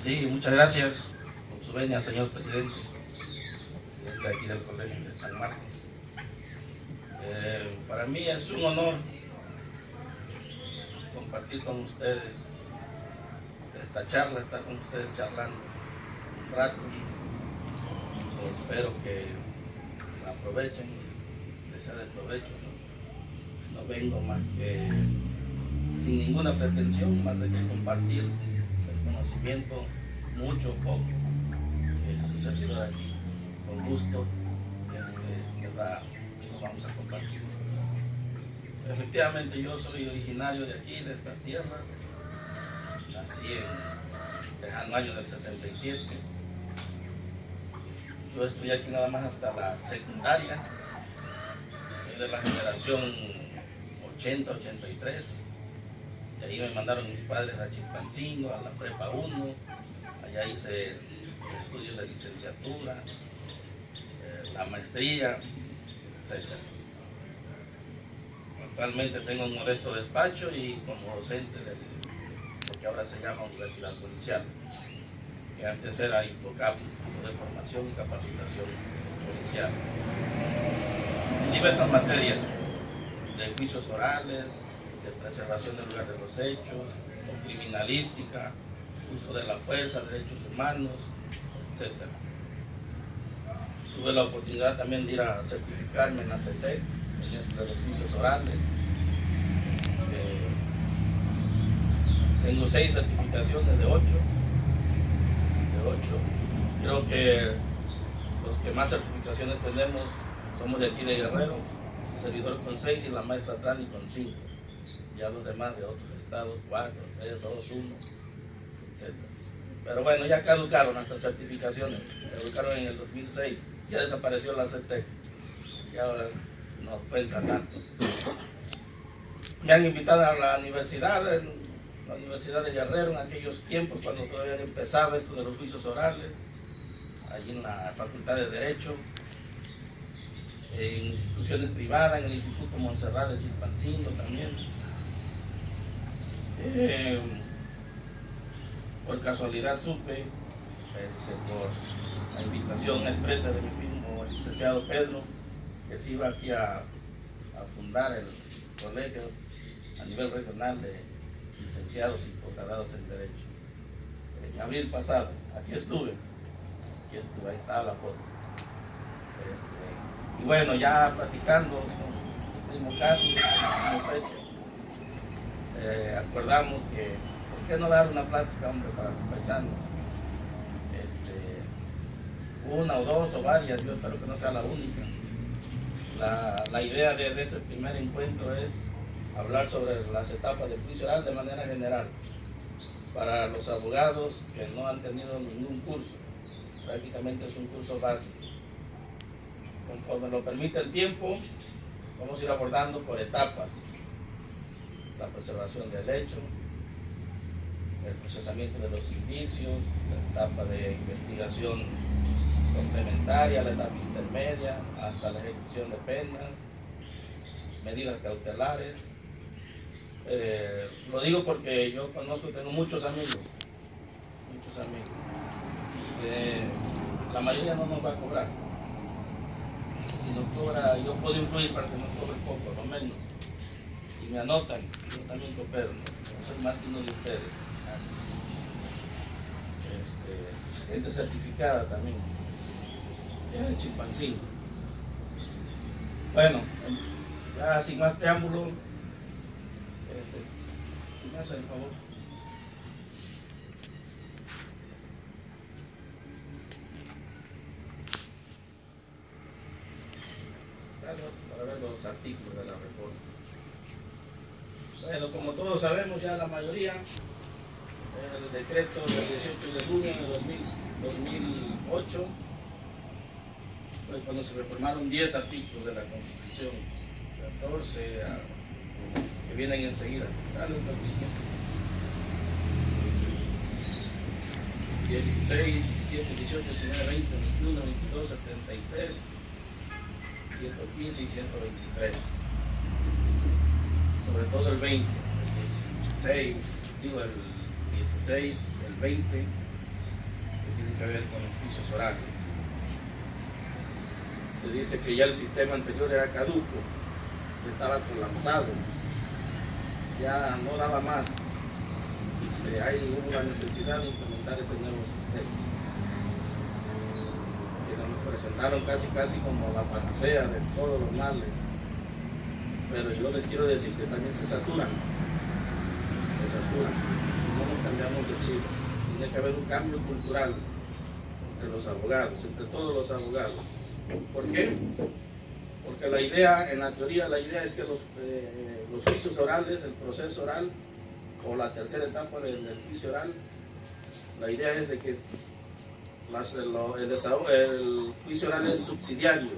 Sí, muchas gracias por su venia, señor presidente, presidente de aquí del Colegio de San Marcos. Para mí es un honor compartir con ustedes esta charla, estar con ustedes charlando un rato. Espero que la aprovechen, les sea de provecho. No vengo más que sin ninguna pretensión, más de que compartir el conocimiento, mucho o poco, que su servidor aquí, con gusto, lo vamos a compartir. Efectivamente, yo soy originario de aquí, de estas tierras. Nací en lejano año del 67. Yo estudié aquí nada más hasta la secundaria. Soy de la generación 80-83. Y ahí me mandaron mis padres a Chilpancingo, a la Prepa 1. Allá hice estudios de licenciatura, la maestría, etc. Actualmente tengo un modesto despacho y como docente de lo que ahora se llama Universidad Policial, que antes era Infocap, Instituto de Formación y Capacitación Policial, en diversas materias de juicios orales, de preservación del lugar de los hechos, criminalística, uso de la fuerza, derechos humanos, etc. Tuve la oportunidad también de ir a certificarme en la CETEC, en esto de los juicios orales. Tengo 6 certificaciones de 8. Creo que los que más certificaciones tenemos somos de aquí de Guerrero, el servidor con 6 y la maestra Trani con 5. Ya los demás de otros estados, 4, 3, 2, 1, etc. Pero bueno, ya caducaron nuestras certificaciones, caducaron en el 2006, ya desapareció la CETEC, ya ahora no cuenta tanto. Me han invitado a la universidad de Guerrero en aquellos tiempos, cuando todavía empezaba esto de los juicios orales, allí en la Facultad de Derecho, en instituciones privadas, en el Instituto Montserrat de Chilpancingo también. Por casualidad supe, por la invitación expresa de mi mismo licenciado Pedro, que se iba aquí a fundar el colegio a nivel regional de licenciados y posgraduados en Derecho. En abril pasado, aquí estuve, ahí estaba la foto. Y bueno, ya platicando con el primo Carlos, acordamos que, ¿por qué no dar una plática, hombre, para los paisanos? Una o dos o varias, yo espero que no sea la única. La idea de este primer encuentro es hablar sobre las etapas del juicio oral de manera general, para los abogados que no han tenido ningún curso. Prácticamente es un curso básico. Conforme lo permite el tiempo, vamos a ir abordando por etapas: la preservación del hecho, el procesamiento de los indicios, la etapa de investigación complementaria, la etapa intermedia, hasta la ejecución de penas, medidas cautelares. Lo digo porque yo conozco, tengo muchos amigos. La mayoría no nos va a cobrar. Si nos cobra, yo puedo influir para que nos cobre poco, no menos. Y me anotan, yo también coopero, no soy más que uno de ustedes. Gente certificada también, de Chilpancingo. Bueno, ya sin más preámbulo, si me hacen el favor. Para ver los artículos de la reforma. Bueno, como todos sabemos ya la mayoría, el decreto del 18 de junio de 2008 fue cuando se reformaron 10 artículos de la Constitución, 14 que vienen enseguida. Dale un poquito. 16, 17, 18, 19, 20, 21, 22, 73, 115 y 123. Sobre todo el 20, el 16, el 20, tiene que ver con los juicios orales. Se dice que ya el sistema anterior era caduco, estaba colapsado, ya no daba más. Ahí hubo la necesidad de implementar este nuevo sistema. Que nos presentaron casi como la panacea de todos los males. Pero yo les quiero decir que también se saturan. Se saturan. Si no nos cambiamos de chip. Tiene que haber un cambio cultural entre los abogados, entre todos los abogados. ¿Por qué? Porque la idea, en la teoría, la idea es que los juicios orales, el proceso oral, o la tercera etapa del juicio oral, la idea es de que el juicio oral es subsidiario,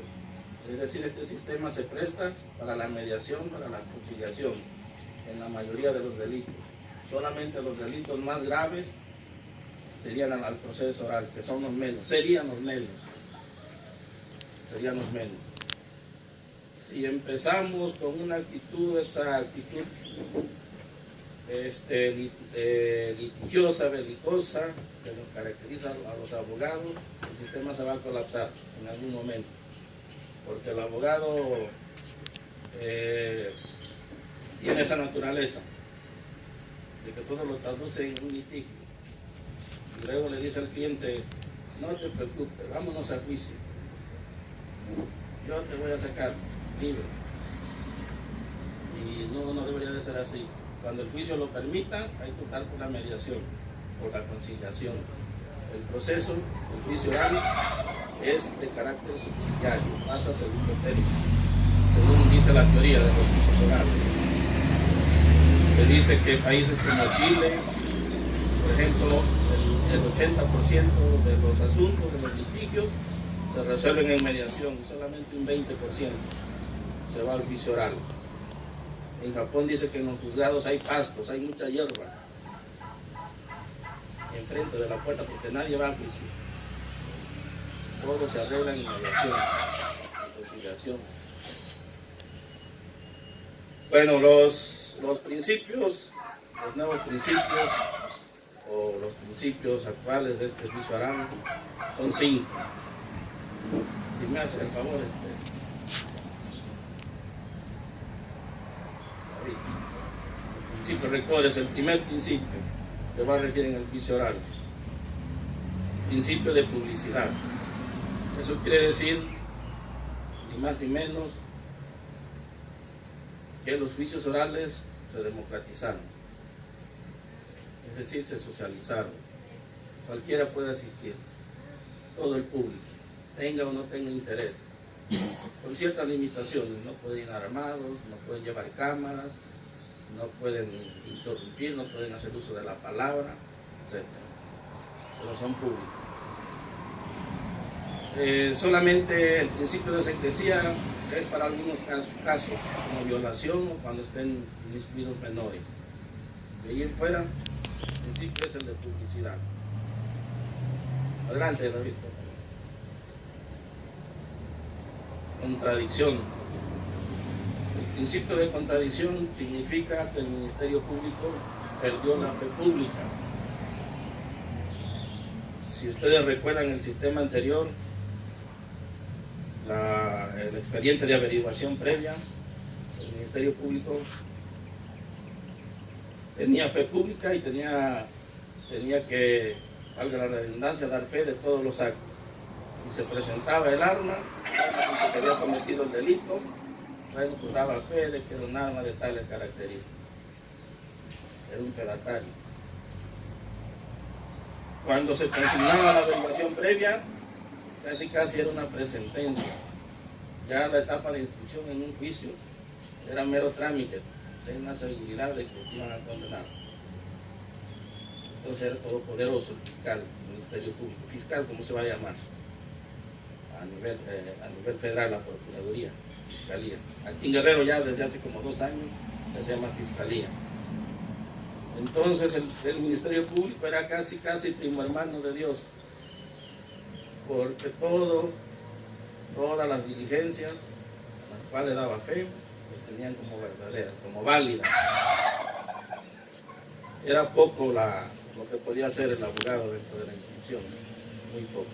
es decir, este sistema se presta para la mediación, para la conciliación, en la mayoría de los delitos. Solamente los delitos más graves serían al proceso oral, que son los menos, serían los menos. Si empezamos con una actitud, esa actitud litigiosa, belicosa, que nos caracteriza a los abogados, el sistema se va a colapsar en algún momento, porque el abogado tiene esa naturaleza de que todo lo traduce en un litigio y luego le dice al cliente: no te preocupes, vámonos a juicio, yo te voy a sacar libre. Y no debería de ser así. Cuando el juicio lo permita, hay que optar por la mediación, por la conciliación. El proceso, el juicio oral, es de carácter subsidiario, pasa a segundo término, según dice la teoría de los juicios orales. Se dice que países como Chile, por ejemplo, el 80% de los asuntos, de los litigios, se resuelven en mediación y solamente un 20% se va al juicio oral. En Japón dice que en los juzgados hay pastos, hay mucha hierba enfrente de la puerta porque nadie va a juicio. Todo se arregla en mediación, en conciliación. Bueno, los principios, los nuevos principios o los principios actuales de este juicio oral son 5. Si me hace el favor, el principio rector es el primer principio que va a regir en el juicio oral. Principio de publicidad. Eso quiere decir, ni más ni menos, que los juicios orales se democratizaron. Es decir, se socializaron. Cualquiera puede asistir, todo el público, tenga o no tenga interés, con ciertas limitaciones. No pueden ir armados, no pueden llevar cámaras, no pueden interrumpir, no pueden hacer uso de la palabra, etc. Pero son públicos. Solamente el principio de secrecía es para algunos casos, como violación o cuando estén inmiscuidos menores. De ahí en fuera, el principio es el de publicidad. Adelante, David. Contradicción. El principio de contradicción significa que el Ministerio Público perdió la fe pública. Si ustedes recuerdan el sistema anterior, el expediente de averiguación previa, el Ministerio Público tenía fe pública y tenía que, valga la redundancia, dar fe de todos los actos. Y se presentaba el arma con que se había cometido el delito, bueno, pues daba fe de que era un arma de tales características. Era un pedatario. Cuando se consignaba la averiguación previa, casi era una presentencia. Ya la etapa de instrucción en un juicio era mero trámite, tenía una seguridad de que iban a condenar. Entonces era todopoderoso el fiscal, el Ministerio Público, fiscal, ¿cómo se va a llamar? A nivel federal, la Procuraduría, Fiscalía. Aquí en Guerrero ya desde hace como 2 años ya se llama Fiscalía. Entonces el Ministerio Público era casi primo hermano de Dios, porque todas las diligencias a las cuales daba fe, las tenían como verdaderas, como válidas. Era poco lo que podía hacer el abogado dentro de la institución. muy poco.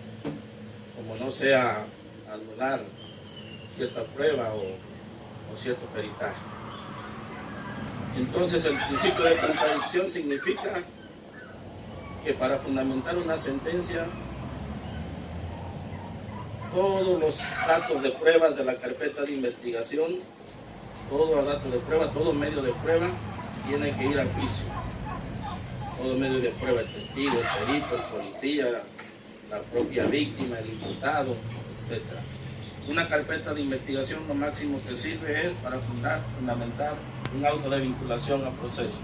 Como no sea anular cierta prueba o cierto peritaje. Entonces el principio de contradicción significa que para fundamentar una sentencia, todos los datos de pruebas de la carpeta de investigación, todo dato de prueba, todo medio de prueba, tiene que ir a juicio. Todo medio de prueba, el testigo, el perito, el policía, la propia víctima, el imputado, etc. Una carpeta de investigación lo máximo que sirve es para fundamentar un auto de vinculación al proceso.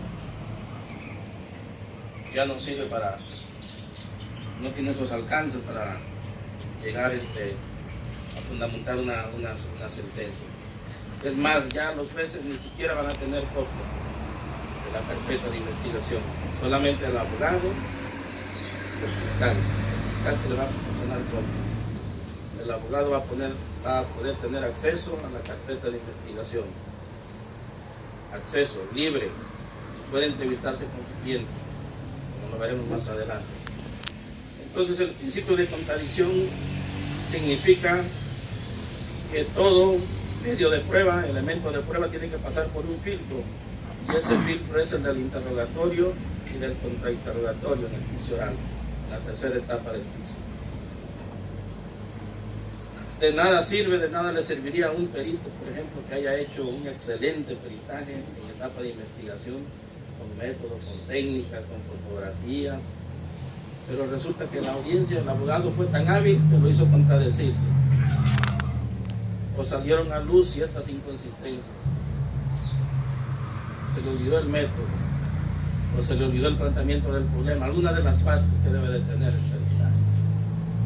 Ya no sirve para, no tiene esos alcances para llegar a fundamentar una sentencia. Es más, ya los jueces ni siquiera van a tener copia de la carpeta de investigación, solamente el abogado y el fiscal que le va a proporcionar copia. El abogado va a poder tener acceso a la carpeta de investigación, acceso libre, puede entrevistarse con su cliente, como lo veremos más adelante. Entonces el principio de contradicción significa que todo medio de prueba, elemento de prueba, tiene que pasar por un filtro, y ese filtro es el del interrogatorio y del contrainterrogatorio en el juicio oral, en la tercera etapa del juicio. De nada sirve, de nada le serviría a un perito, por ejemplo, que haya hecho un excelente peritaje en etapa de investigación, con método, con técnica, con fotografía, pero resulta que en la audiencia el abogado fue tan hábil que lo hizo contradecirse, o salieron a luz ciertas inconsistencias, se le olvidó el método, o se le olvidó el planteamiento del problema, alguna de las partes que debe de tener el peritaje.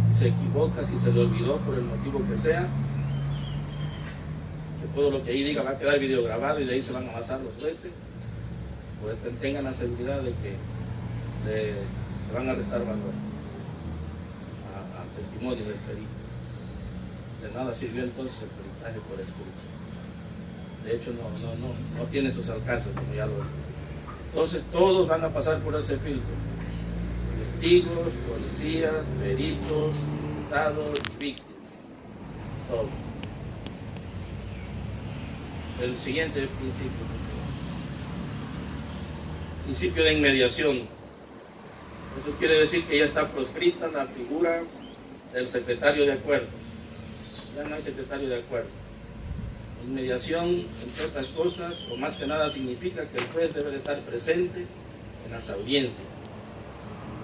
Si se equivoca, si se le olvidó por el motivo que sea, que todo lo que ahí diga va a quedar videograbado y de ahí se van a basar los jueces, pues tengan la seguridad de que le van a restar valor al testimonio del perito. De nada sirvió entonces el peritaje por escrito. De hecho no tiene esos alcances, como ya lo dije. Entonces todos van a pasar por ese filtro: testigos, policías, peritos, imputados y víctimas. Todos. El siguiente principio. Principio de inmediación. Eso quiere decir que ya está proscrita la figura del secretario de acuerdo. Ya no hay secretario de acuerdo. Inmediación, entre otras cosas, o más que nada, significa que el juez debe de estar presente en las audiencias,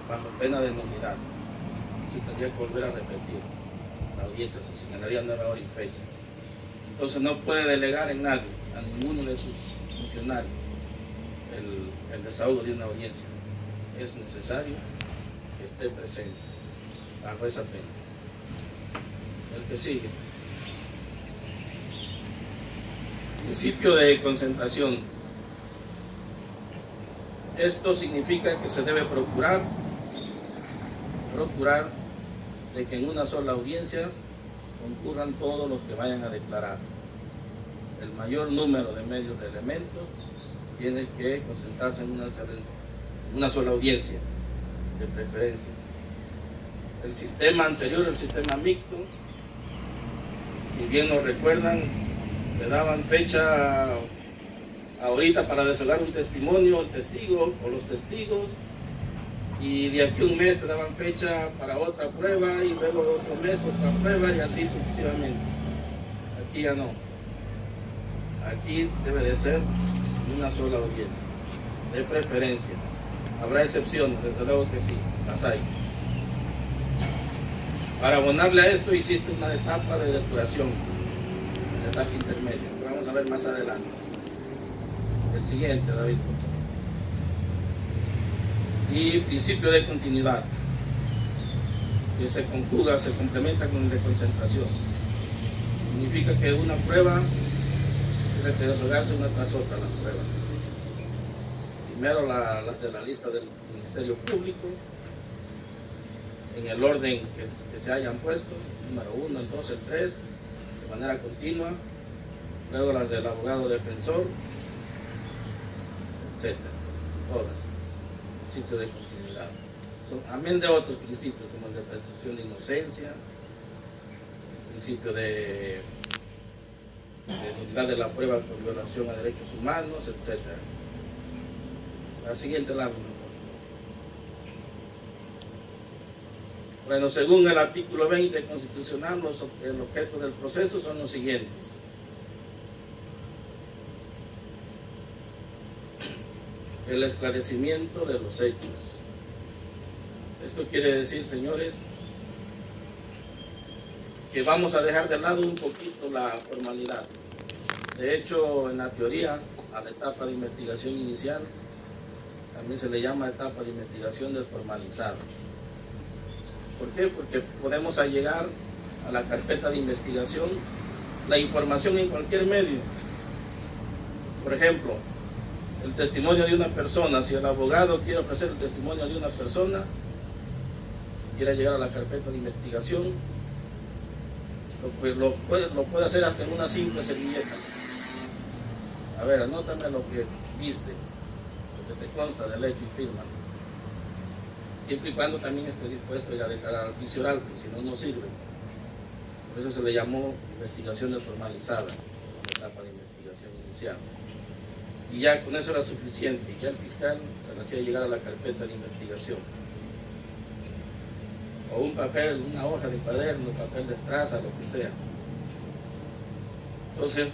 bajo pena de nulidad. Se tendría que volver a repetir la audiencia, se señalaría nueva hora y fecha. Entonces no puede delegar en nadie, a ninguno de sus funcionarios, el desahogo de una audiencia. Es necesario que esté presente bajo esa pena. El que sigue. Principio de concentración. Esto significa que se debe procurar de que en una sola audiencia concurran todos los que vayan a declarar. El mayor número de medios de elementos tiene que concentrarse en una sola audiencia, de preferencia. El sistema anterior, el sistema mixto, si bien nos recuerdan, le daban fecha ahorita para desahogar un testimonio, el testigo o los testigos, y de aquí a un mes te daban fecha para otra prueba, y luego otro mes otra prueba, y así sucesivamente. Aquí ya no. Aquí debe de ser una sola audiencia, de preferencia. Habrá excepciones, desde luego que sí, las hay. Para abonarle a esto hiciste una etapa de depuración, una etapa intermedia, que vamos a ver más adelante. El siguiente, David. Y principio de continuidad, que se conjuga, se complementa con el de concentración. Significa que una prueba debe de desahogarse una tras otra, las pruebas. Primero las de la lista del Ministerio Público, en el orden que se hayan puesto, número 1, el 2, el 3, de manera continua. Luego las del abogado defensor, etc. Todas. Sitio de continuidad. amén de otros principios, como el de presunción de inocencia, el principio de nulidad de la prueba por violación a derechos humanos, etc. La siguiente lámina. Bueno, según el artículo 20 constitucional, el objeto del proceso son los siguientes. El esclarecimiento de los hechos. Esto quiere decir, señores, que vamos a dejar de lado un poquito la formalidad. De hecho, en la teoría, a la etapa de investigación inicial, también se le llama etapa de investigación desformalizada. ¿Por qué? Porque podemos allegar a la carpeta de investigación la información en cualquier medio. Por ejemplo, el testimonio de una persona. Si el abogado quiere ofrecer el testimonio de una persona, quiere llegar a la carpeta de investigación, lo puede hacer hasta en una simple servilleta. A ver, anótame lo que viste, lo que te consta del hecho y firma. Siempre y cuando también esté dispuesto a ir a declarar al juicio oral, porque si no, no sirve. Por eso se le llamó investigación desformalizada, la etapa de investigación inicial. Y ya con eso era suficiente. Ya el fiscal se le hacía llegar a la carpeta de investigación. O un papel, una hoja de cuaderno, papel de estraza, lo que sea. Entonces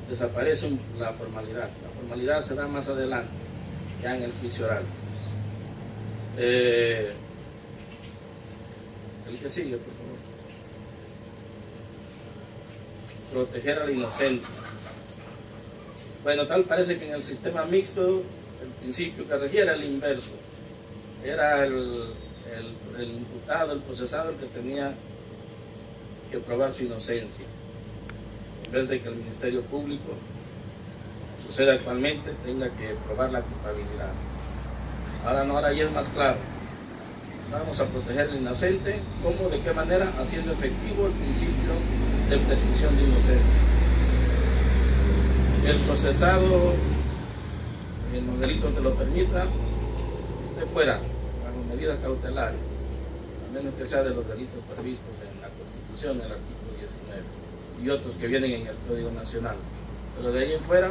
desaparece la formalidad. La formalidad se da más adelante, ya en el juicio oral. El que sigue, por favor. Proteger al inocente. Bueno, tal parece que en el sistema mixto el principio que regía era el inverso. Era el imputado, el procesado, el que tenía que probar su inocencia, en vez de que el Ministerio Público, sucede actualmente, tenga que probar la culpabilidad. Ahora no, ahora ya es más claro. Vamos a proteger al inocente. ¿Cómo? ¿De qué manera? Haciendo efectivo el principio de presunción de inocencia. El procesado, en los delitos que lo permita, esté fuera, bajo medidas cautelares, a menos que sea de los delitos previstos en la Constitución, en el artículo 19, y otros que vienen en el Código Nacional. Pero de ahí en fuera,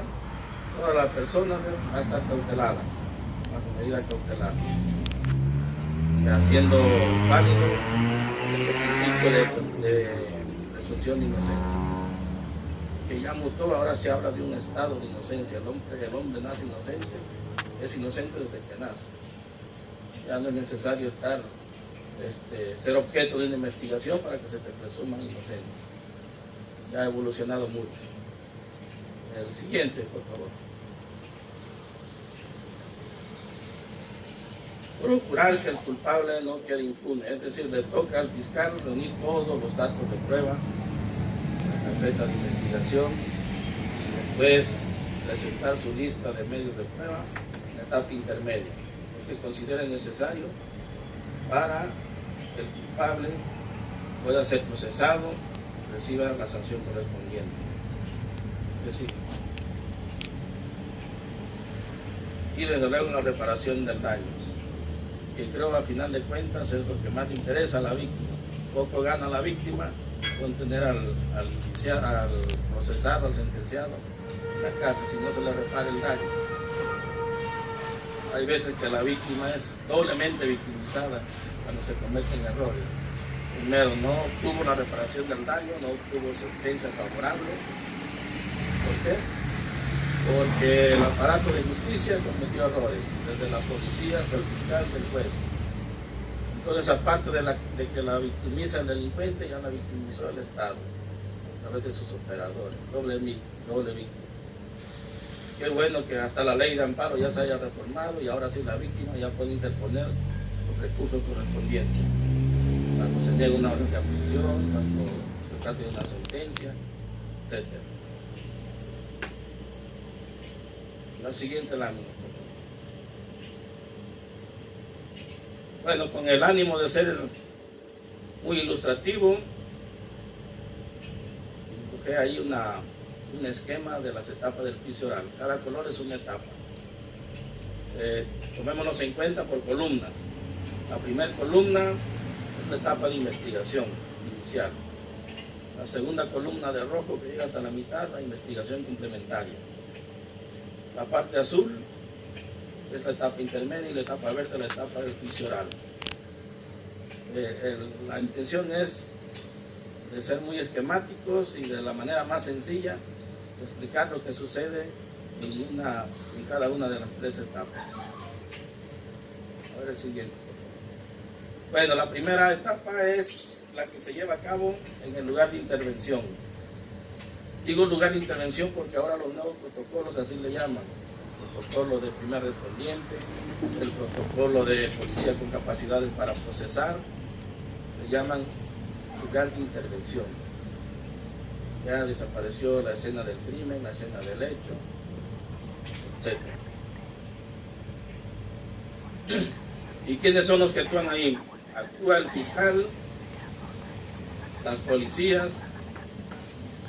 toda la persona va a estar cautelada, bajo medida cautelar. O sea, haciendo válido ese principio de presunción de inocencia, que ya mutó. Ahora se habla de un estado de inocencia. El hombre nace inocente, es inocente desde que nace. Ya no es necesario ser objeto de una investigación para que se te presuma inocente. Ya ha evolucionado mucho. El siguiente, por favor. Procurar que el culpable no quede impune, es decir, le toca al fiscal reunir todos los datos de prueba, la carpeta de investigación, y después presentar su lista de medios de prueba en la etapa intermedia, lo que considere necesario para que el culpable pueda ser procesado, reciba la sanción correspondiente. Es decir, y desde luego la reparación del daño, que creo a final de cuentas es lo que más le interesa a la víctima. Poco gana la víctima con tener al procesado, al sentenciado en la cárcel, si no se le repara el daño. Hay veces que la víctima es doblemente victimizada cuando se cometen errores. Primero, no obtuvo la reparación del daño, no obtuvo sentencia favorable. ¿Por qué? Porque el aparato de justicia cometió errores, desde la policía, del fiscal, del juez. Entonces, aparte de que la victimiza el delincuente, ya la victimizó el Estado, a través de sus operadores, doble víctima. Qué bueno que hasta la ley de amparo ya se haya reformado y ahora sí la víctima ya puede interponer los recursos correspondientes. Cuando se llega una orden de aprehensión, cuando se trata de una sentencia, etc. La siguiente lámina. Bueno, con el ánimo de ser muy ilustrativo, dibujé ahí un esquema de las etapas del juicio oral. Cada color es una etapa. Tomémonos en cuenta por columnas. La primera columna es la etapa de investigación inicial. La segunda columna de rojo que llega hasta la mitad, la investigación complementaria. La parte azul es la etapa intermedia y la etapa verde, la etapa del juicio oral. La intención es de ser muy esquemáticos y de la manera más sencilla explicar lo que sucede en cada una de las tres etapas. A ver el siguiente. Bueno, la primera etapa es la que se lleva a cabo en el lugar de intervención. Digo lugar de intervención porque ahora los nuevos protocolos así le llaman. El protocolo de primer respondiente, el protocolo de policía con capacidades para procesar, le llaman lugar de intervención. Ya desapareció la escena del crimen, la escena del hecho, etc. ¿Y quiénes son los que actúan ahí? Actúa el fiscal, las policías,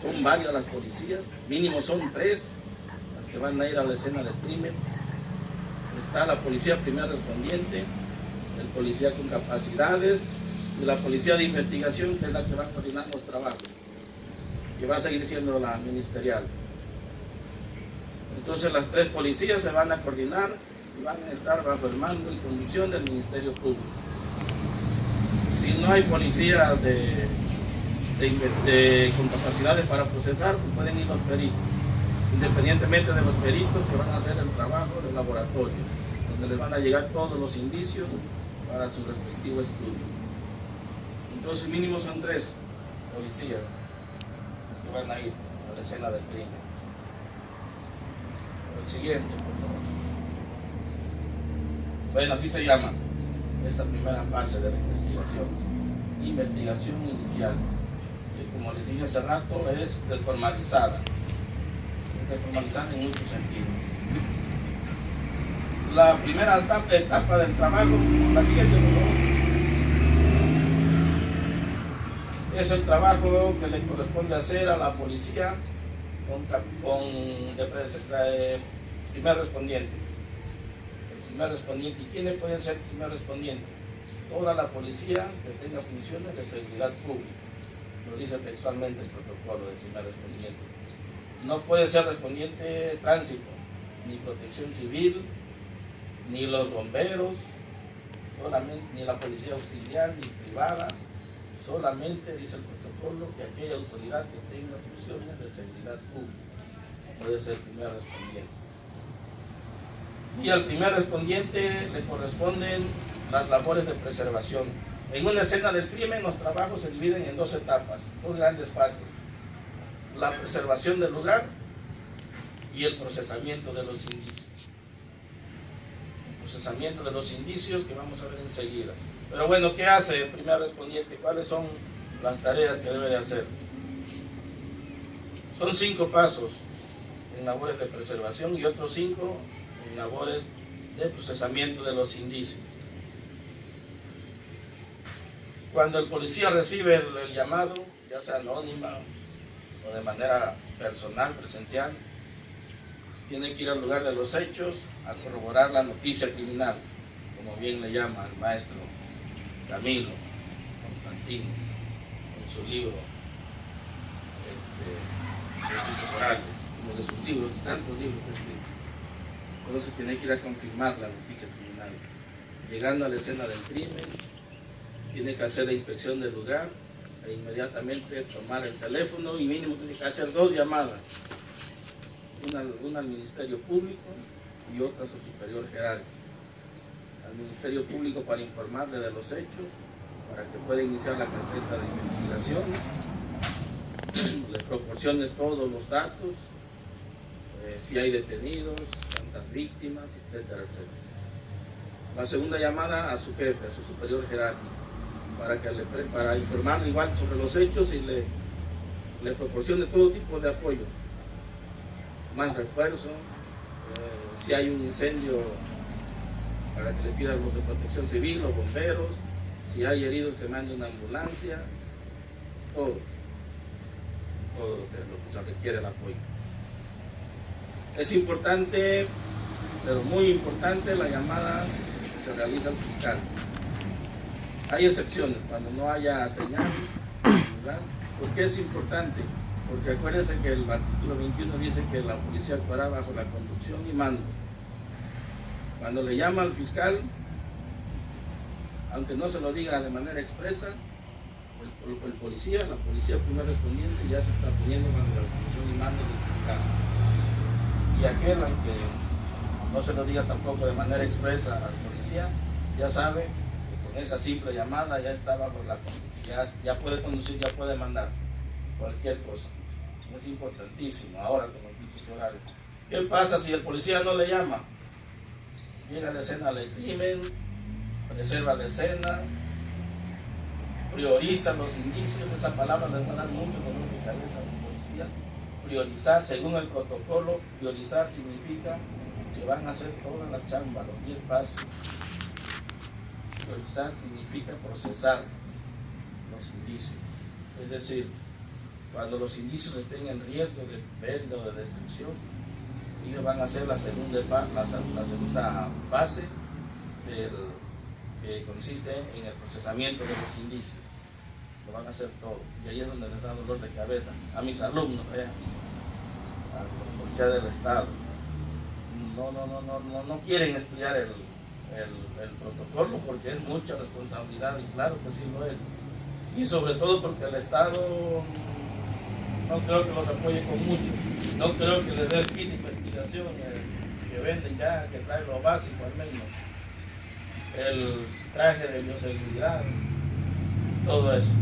son varias las policías, mínimo son 3 las que van a ir a la escena del crimen. Está la policía primer respondiente, el policía con capacidades y la policía de investigación, que es la que va a coordinar los trabajos, que va a seguir siendo la ministerial. Entonces las 3 policías se van a coordinar y van a estar bajo el mando y conducción del Ministerio Público. Si no hay policía con capacidades para procesar, pues pueden ir los peritos, independientemente de los peritos que van a hacer el trabajo del laboratorio, donde les van a llegar todos los indicios para su respectivo estudio. Entonces mínimo son 3 policías los que van a ir a la escena del crimen. El siguiente, por favor. Bueno, así se llama esta primera fase de la investigación. Investigación inicial, que como les dije hace rato es desformalizada. Desformalizada en muchos sentidos. La primera etapa del trabajo, la siguiente, por favor. Es el trabajo que le corresponde hacer a la policía con primer respondiente. El primer respondiente. ¿Y quiénes pueden ser el primer respondiente? Toda la policía que tenga funciones de seguridad pública. Lo dice textualmente el protocolo del primer respondiente. No puede ser respondiente tránsito, ni protección civil, ni los bomberos, solamente, ni la policía auxiliar, ni privada. Solamente dice el protocolo que aquella autoridad que tenga funciones de seguridad pública puede ser el primer respondiente. Y al primer respondiente le corresponden las labores de preservación. En una escena del crimen los trabajos se dividen en 2 etapas, 2 grandes fases. La preservación del lugar y el procesamiento de los indicios. El procesamiento de los indicios que vamos a ver enseguida. Pero bueno, ¿qué hace el primer respondiente? ¿Cuáles son las tareas que debe de hacer? Son 5 pasos en labores de preservación y otros 5 en labores de procesamiento de los indicios. Cuando el policía recibe el llamado, ya sea anónima o de manera personal, presencial, tiene que ir al lugar de los hechos a corroborar la noticia criminal, como bien le llama el maestro Camilo Constantino en su libro Noticias Orales, uno de sus libros, tantos libros que escribe. Entonces tiene que ir a confirmar la noticia criminal. Llegando a la escena del crimen, tiene que hacer la inspección del lugar e inmediatamente tomar el teléfono y mínimo tiene que hacer 2 llamadas. Una al Ministerio Público y otra a su superior jerárquico. Al Ministerio Público para informarle de los hechos, para que pueda iniciar la carpeta de investigación, le proporcione todos los datos, si hay detenidos, cuántas víctimas, etcétera, etcétera. La segunda llamada a su jefe, a su superior jerárquico, para informarle igual sobre los hechos y le proporcione todo tipo de apoyo. Más refuerzo, si hay un incendio, para que le pidan los de protección civil, los bomberos, si hay heridos que mande una ambulancia, todo lo que se requiere el apoyo. Es importante, pero muy importante, la llamada que se realiza al fiscal. Hay excepciones, cuando no haya señal, ¿verdad? ¿Por qué es importante? Porque acuérdense que el artículo 21 dice que la policía actuará bajo la conducción y mando. Cuando le llama al fiscal, aunque no se lo diga de manera expresa, el policía, la policía primer respondiente ya se está poniendo bajo la conducción y mando del fiscal. Y aquel, aunque no se lo diga tampoco de manera expresa al policía, ya sabe que con esa simple llamada ya está bajo la conducción, ya puede conducir, ya puede mandar cualquier cosa. Es importantísimo ahora con los dichos horarios. ¿Qué pasa si el policía no le llama? Llega a la escena del crimen, reserva la escena, prioriza los indicios. Esa palabra les va a dar mucho dolor de cabeza a los policías. Priorizar, según el protocolo, priorizar significa que van a hacer toda la chamba, los 10 pasos. Priorizar significa procesar los indicios. Es decir, cuando los indicios estén en riesgo de pérdida o de destrucción, ellos van a hacer la segunda fase que consiste en el procesamiento de los indicios. Lo van a hacer todo. Y ahí es donde les da dolor de cabeza a mis alumnos, a la policía del Estado. No quieren estudiar el protocolo porque es mucha responsabilidad, y claro que sí lo es. Y sobre todo porque el Estado no creo que los apoye con mucho, no creo que les dé el kit de investigación que venden ya, que trae lo básico al menos, el traje de bioseguridad, todo eso.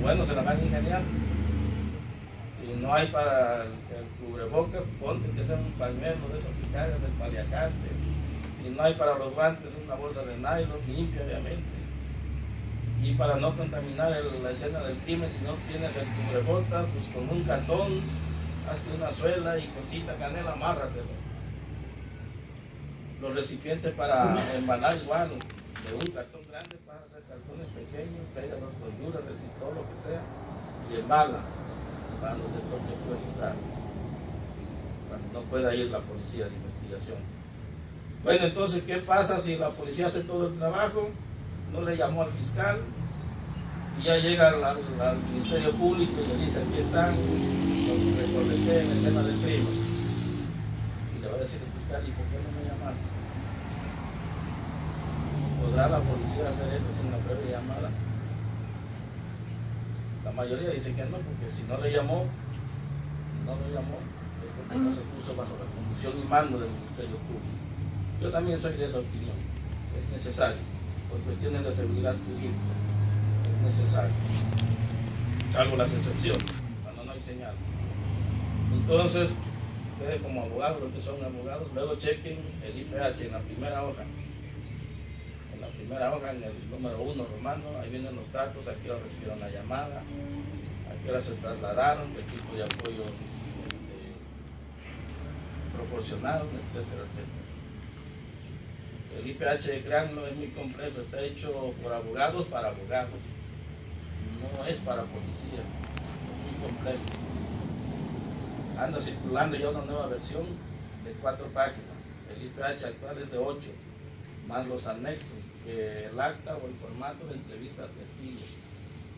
Bueno, se la van a ingeniar. Si no hay para el cubrebocas, ponte que sea un pañuelo de esos que cargas del paliacate. Si no hay para los guantes, una bolsa de nylon limpia, obviamente. Y para no contaminar la escena del crimen, si no tienes el cubrebotas, pues con un cartón, hazte una suela y con cinta canela amárratelo. Los recipientes para embalar igual, de un cartón grande para hacer cartones pequeños, pega los colluras, todo lo que sea, y embala para no te toque priorizar, para que no pueda ir la policía de investigación. Bueno, entonces, ¿qué pasa si la policía hace todo el trabajo? No le llamó al fiscal y ya llega al Ministerio Público y le dice: aquí están los que recolecté en la escena del crimen. Y le va a decir el fiscal: ¿y por qué no me llamaste? ¿Podrá la policía hacer eso sin una previa llamada? La mayoría dice que no, porque si no le llamó, es porque no se puso bajo la conducción y mando del Ministerio Público. Yo también soy de esa opinión. Es necesario, por cuestiones de seguridad jurídica, es necesario. Salvo las excepciones, cuando no hay señal. Entonces, ustedes como abogados, los que son abogados, luego chequen el IPH en la primera hoja. En la primera hoja, en el número 1 romano, ahí vienen los datos: a qué hora recibieron la llamada, a qué hora se trasladaron, qué tipo de apoyo proporcionaron, etcétera, etcétera. El IPH, créanlo, es muy complejo, está hecho por abogados para abogados, no es para policía, es muy complejo. Anda circulando ya una nueva versión de 4 páginas, el IPH actual es de 8, más los anexos, que el acta o el formato de entrevista al testigo,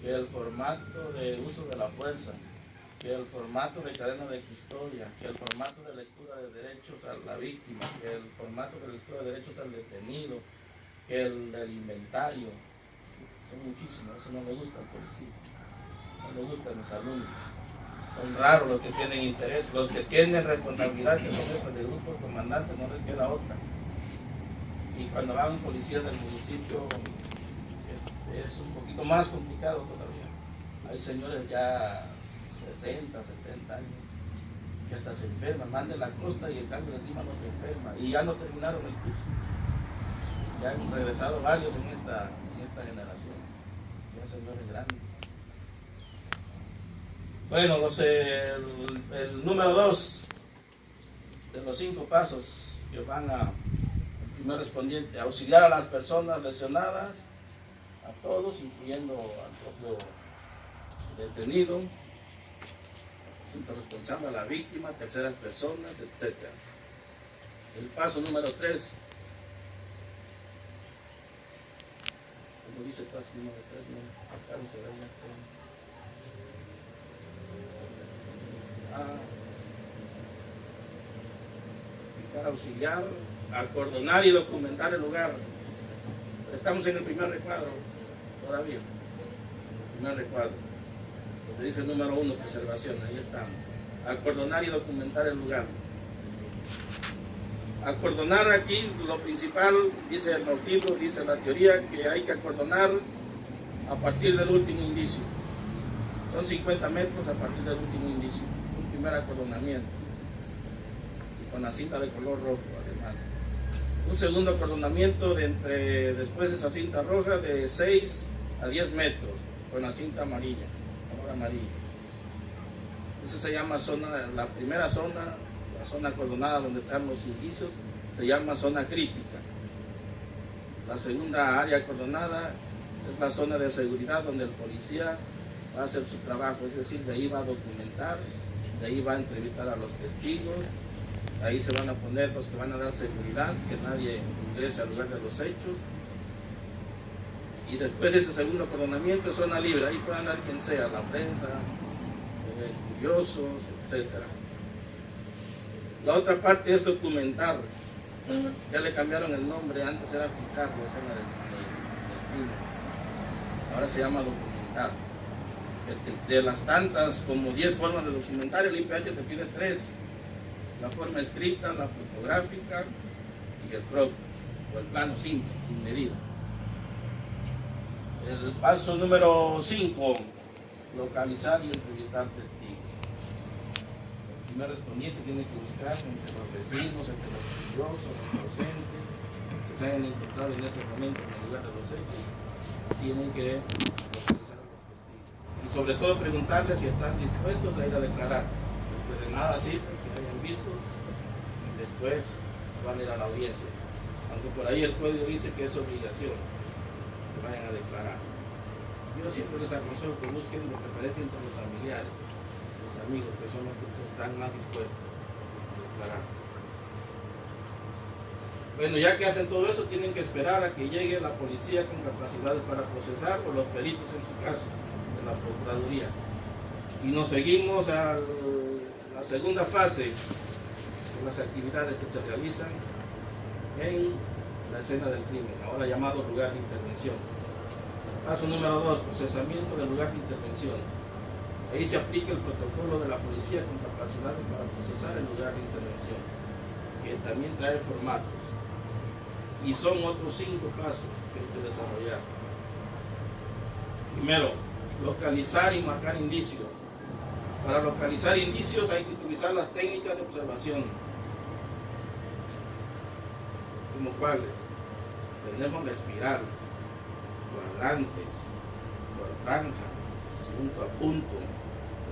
que el formato de uso de la fuerza, que el formato de cadena de custodia, que el formato de lectura de derechos a la víctima, que el formato de lectura de derechos al detenido, que el inventario. Son muchísimos, eso no me gusta al policía, no me gusta a mis alumnos. Son raros los que tienen interés, los que tienen responsabilidad, que son jefes de grupo, comandantes, no les queda otra. Y cuando van policías del municipio es un poquito más complicado todavía. Hay señores ya 60, 70 años, que hasta se enferman, van de la costa y el cambio de clima no se enferma, y ya no terminaron el curso. Ya hemos regresado varios en esta generación, ya señores grandes. Bueno, el número 2 de los 5 pasos que van a el primer respondiente: auxiliar a las personas lesionadas, a todos, incluyendo al propio detenido, responsable a la víctima, terceras personas, etc. El paso número 3: como dice paso número 3, no, acá no se ve ya. Para auxiliar, acordonar y documentar el lugar. Estamos en el primer recuadro, todavía. Primer recuadro. Donde dice número 1, preservación, ahí estamos. Acordonar y documentar el lugar. Acordonar aquí, lo principal, dice el Nautilus, dice la teoría, que hay que acordonar a partir del último indicio. Son 50 metros a partir del último indicio. Un primer acordonamiento. Con la cinta de color rojo, además. Un segundo acordonamiento después de esa cinta roja de 6 a 10 metros, con la cinta amarilla, color amarillo. Eso se llama zona, la primera zona, la zona acordonada donde están los indicios, se llama zona crítica. La segunda área acordonada es la zona de seguridad donde el policía va a hacer su trabajo, es decir, de ahí va a documentar, de ahí va a entrevistar a los testigos. Ahí se van a poner los que van a dar seguridad, que nadie ingrese al lugar de los hechos. Y después de ese segundo acordonamiento es zona libre, ahí puede andar quien sea, la prensa, curiosos, etc. La otra parte es documentar. Ya le cambiaron el nombre, antes era fijar la zona del crimen. Ahora se llama documentar. De las tantas, como 10 formas de documentar, el IPH te pide 3. La forma escrita, la fotográfica y el croquis, o el plano simple, sin medida. El paso número 5, localizar y entrevistar testigos. El primer respondiente tiene que buscar entre los vecinos, entre los curiosos, los docentes, que se hayan encontrado en ese momento en el lugar de los hechos, tienen que localizar a los testigos. Y sobre todo preguntarles si están dispuestos a ir a declarar, porque de nada sirve hayan visto y después van a ir a la audiencia, aunque por ahí el código dice que es obligación que vayan a declarar. Yo siempre les aconsejo que busquen de preferencia entre los familiares, los amigos, que son los que están más dispuestos a declarar. Bueno, ya que hacen todo eso, tienen que esperar a que llegue la policía con capacidades para procesar, o los peritos en su caso, de la Procuraduría, y nos seguimos a la segunda fase de las actividades que se realizan en la escena del crimen, ahora llamado lugar de intervención. Paso número 2, procesamiento del lugar de intervención. Ahí se aplica el protocolo de la policía con capacidades para procesar el lugar de intervención, que también trae formatos. Y son otros 5 pasos que hay que desarrollar. Primero, localizar y marcar indicios. Para localizar indicios hay que utilizar las técnicas de observación. ¿Como cuáles? Tenemos la espiral, cuadrantes, franjas, punto a punto,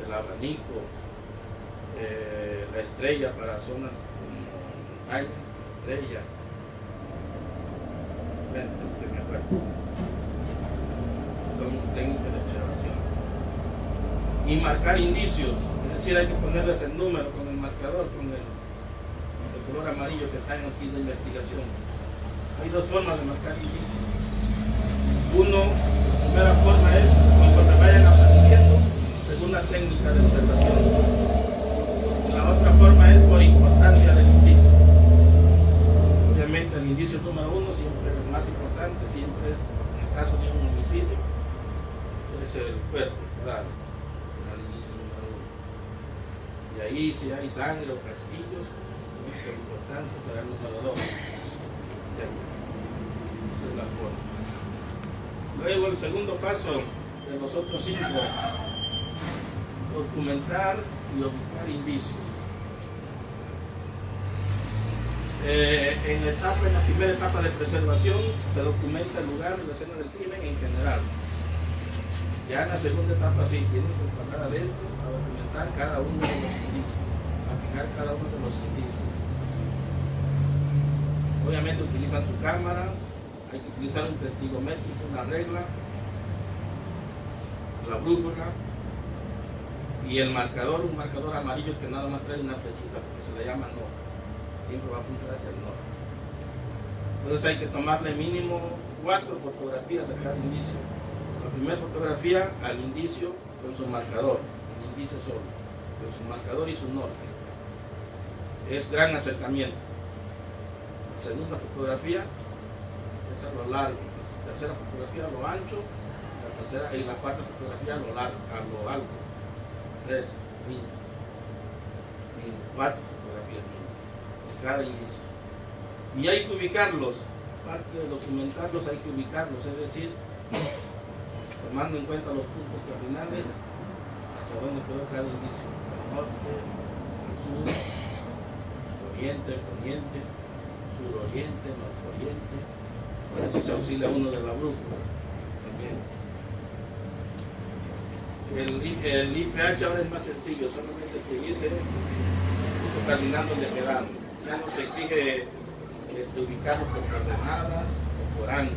el abanico, la estrella para zonas como montañas, estrella. Son técnicas de observación. Y marcar indicios, es decir, hay que ponerles el número con el marcador, con el color amarillo que traen aquí de investigación. Hay 2 formas de marcar indicios. Uno, la primera forma es conforme vayan apareciendo, según la técnica de observación. Y la otra forma es por importancia del indicio. Obviamente el indicio número 1 siempre es el más importante, siempre es, en el caso de un homicidio, es el cuerpo, claro. Y ahí si hay sangre o casquillos, por importancia será el número 2, etc. Esa es la forma. Luego el segundo paso de los otros 5, documentar y ubicar indicios. En la primera etapa de preservación se documenta el lugar de la escena del crimen en general. Ya en la segunda etapa sí, tienen que pasar adentro a documentar cada uno de los indicios, a fijar cada uno de los indicios. Obviamente utilizan su cámara, hay que utilizar un testigo métrico, una regla, la brújula y el marcador, un marcador amarillo que nada más trae una flechita porque se le llama norte, siempre va a apuntar hacia el norte. Entonces hay que tomarle mínimo 4 fotografías a cada indicio. La primera fotografía al indicio con su marcador, el indicio solo, con su marcador y su norte. Es gran acercamiento. La segunda fotografía es a lo largo, la tercera fotografía a lo ancho, la tercera y la cuarta fotografía a lo largo, a lo alto. 3, mínimo. 4 fotografías mínimo, cada indicio. Y hay que ubicarlos, aparte de documentarlos, hay que ubicarlos, es decir, tomando en cuenta los puntos cardinales, hacia dónde quedó cada indicio, al norte, al sur, oriente, poniente, suroriente, nororiente. Así se auxilia uno de la brújula también. El IPH ahora es más sencillo, solamente que dice el punto cardinal donde quedamos. Ya no se exige ubicarlo por coordenadas o por ángulo.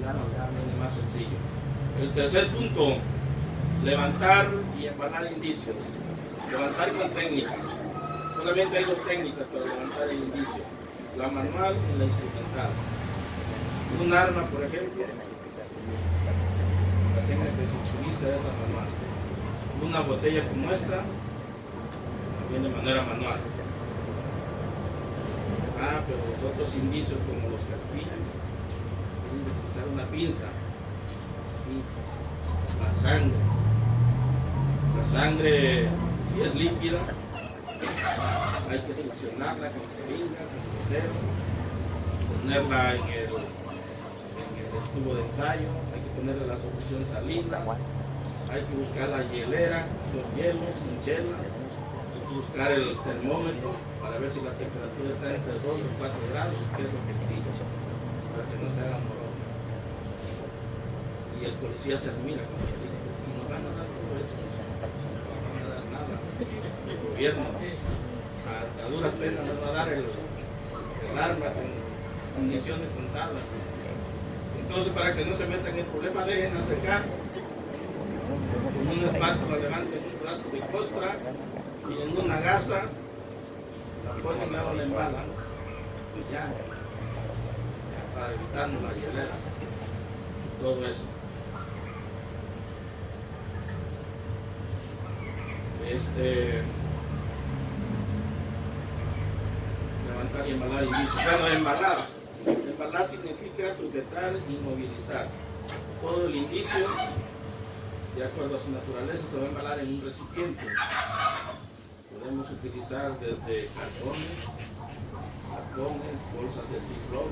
Ya viene más sencillo. El tercer punto, levantar y embalar indicios. Levantar con técnica. Solamente hay 2 técnicas para levantar el indicio, la manual y la instrumental. Un arma, por ejemplo, la técnica que se utiliza es la manual. Una botella como esta, también de manera manual. Pero los otros indicios como los casquillos, tienen que utilizar una pinza. La sangre, si es líquida, hay que succionarla con jeringa, con los dedos, ponerla en el tubo de ensayo, hay que ponerle la solución salina, hay que buscar la hielera, los hielos, sin chelas, buscar el termómetro para ver si la temperatura está entre 2 o 4 grados, que es lo que exige, para que no se haga morón. Y el policía se admira con los heridos y no van a dar todo eso, no van a dar nada. El gobierno a duras penas nos va a dar el arma con municiones contadas. Entonces, para que no se metan en el problema, dejen acercar con una espátula, levanten un pedazo de costra y en una gasa la ponen, luego la embalan y ya para evitarnos la hielera, todo eso. Levantar y embalar indicios. Bueno, embalar significa sujetar y movilizar. Todo el indicio, de acuerdo a su naturaleza, se va a embalar en un recipiente. Podemos utilizar desde cartones, bolsas de Ziploc,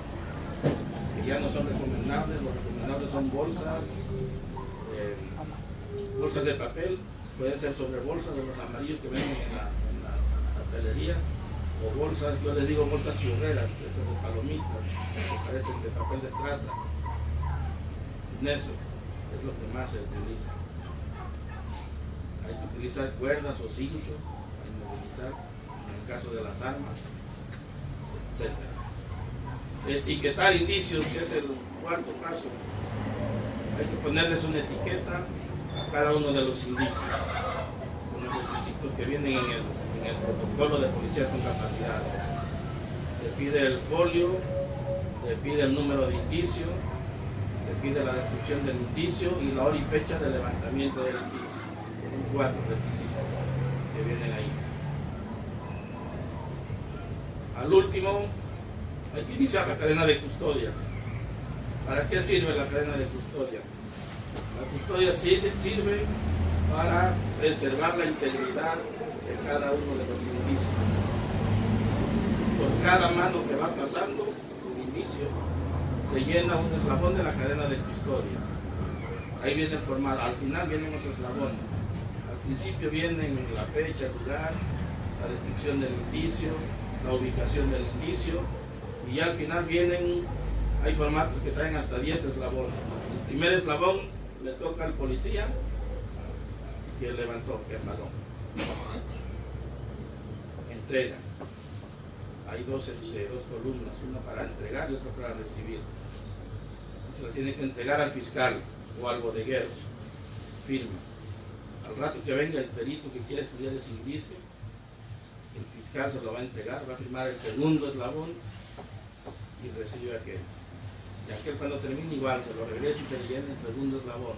que ya no son recomendables. Los recomendables son bolsas de papel, pueden ser sobrebolsas de los amarillos que venden en la papelería, o bolsas, yo les digo bolsas churreras, que son de palomitas, que parecen de papel de estraza. En eso es lo que más se utiliza. Hay que utilizar cuerdas o cintos, inmovilizar, en el caso de las armas, etc. Etiquetar indicios, que es el cuarto paso. Hay que ponerles una etiqueta a cada uno de los indicios, con los requisitos que vienen en el protocolo de policía con capacidad. Le pide el folio, le pide el número de indicio, le pide la descripción del indicio y la hora y fecha de levantamiento del indicio. Son 4 requisitos que vienen ahí. Al último, hay que iniciar la cadena de custodia. ¿Para qué sirve la cadena de custodia? La custodia sirve para preservar la integridad de cada uno de los indicios. Por cada mano que va pasando el indicio, se llena un eslabón de la cadena de custodia. Ahí viene formado, al final vienen los eslabones. Al principio vienen la fecha, el lugar, la descripción del indicio, la ubicación del indicio, y ya al final hay formatos que traen hasta 10 eslabones. El primer eslabón le toca al policía que levantó, que embaló. Entrega. Hay dos columnas, una para entregar y otra para recibir. Se lo tiene que entregar al fiscal o al bodeguero. Firma. Al rato que venga el perito que quiere estudiar ese indicio, el fiscal se lo va a entregar, va a firmar el segundo eslabón y recibe aquel. Y aquel cuando termine igual, se lo regresa y se le llena el segundo eslabón.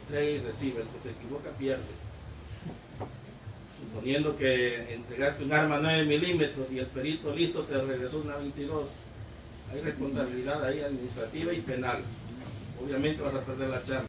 Entrega y recibe, el que se equivoca pierde. Suponiendo que entregaste un arma 9 milímetros y el perito listo te regresó una 22, hay responsabilidad ahí administrativa y penal. Obviamente vas a perder la chamba.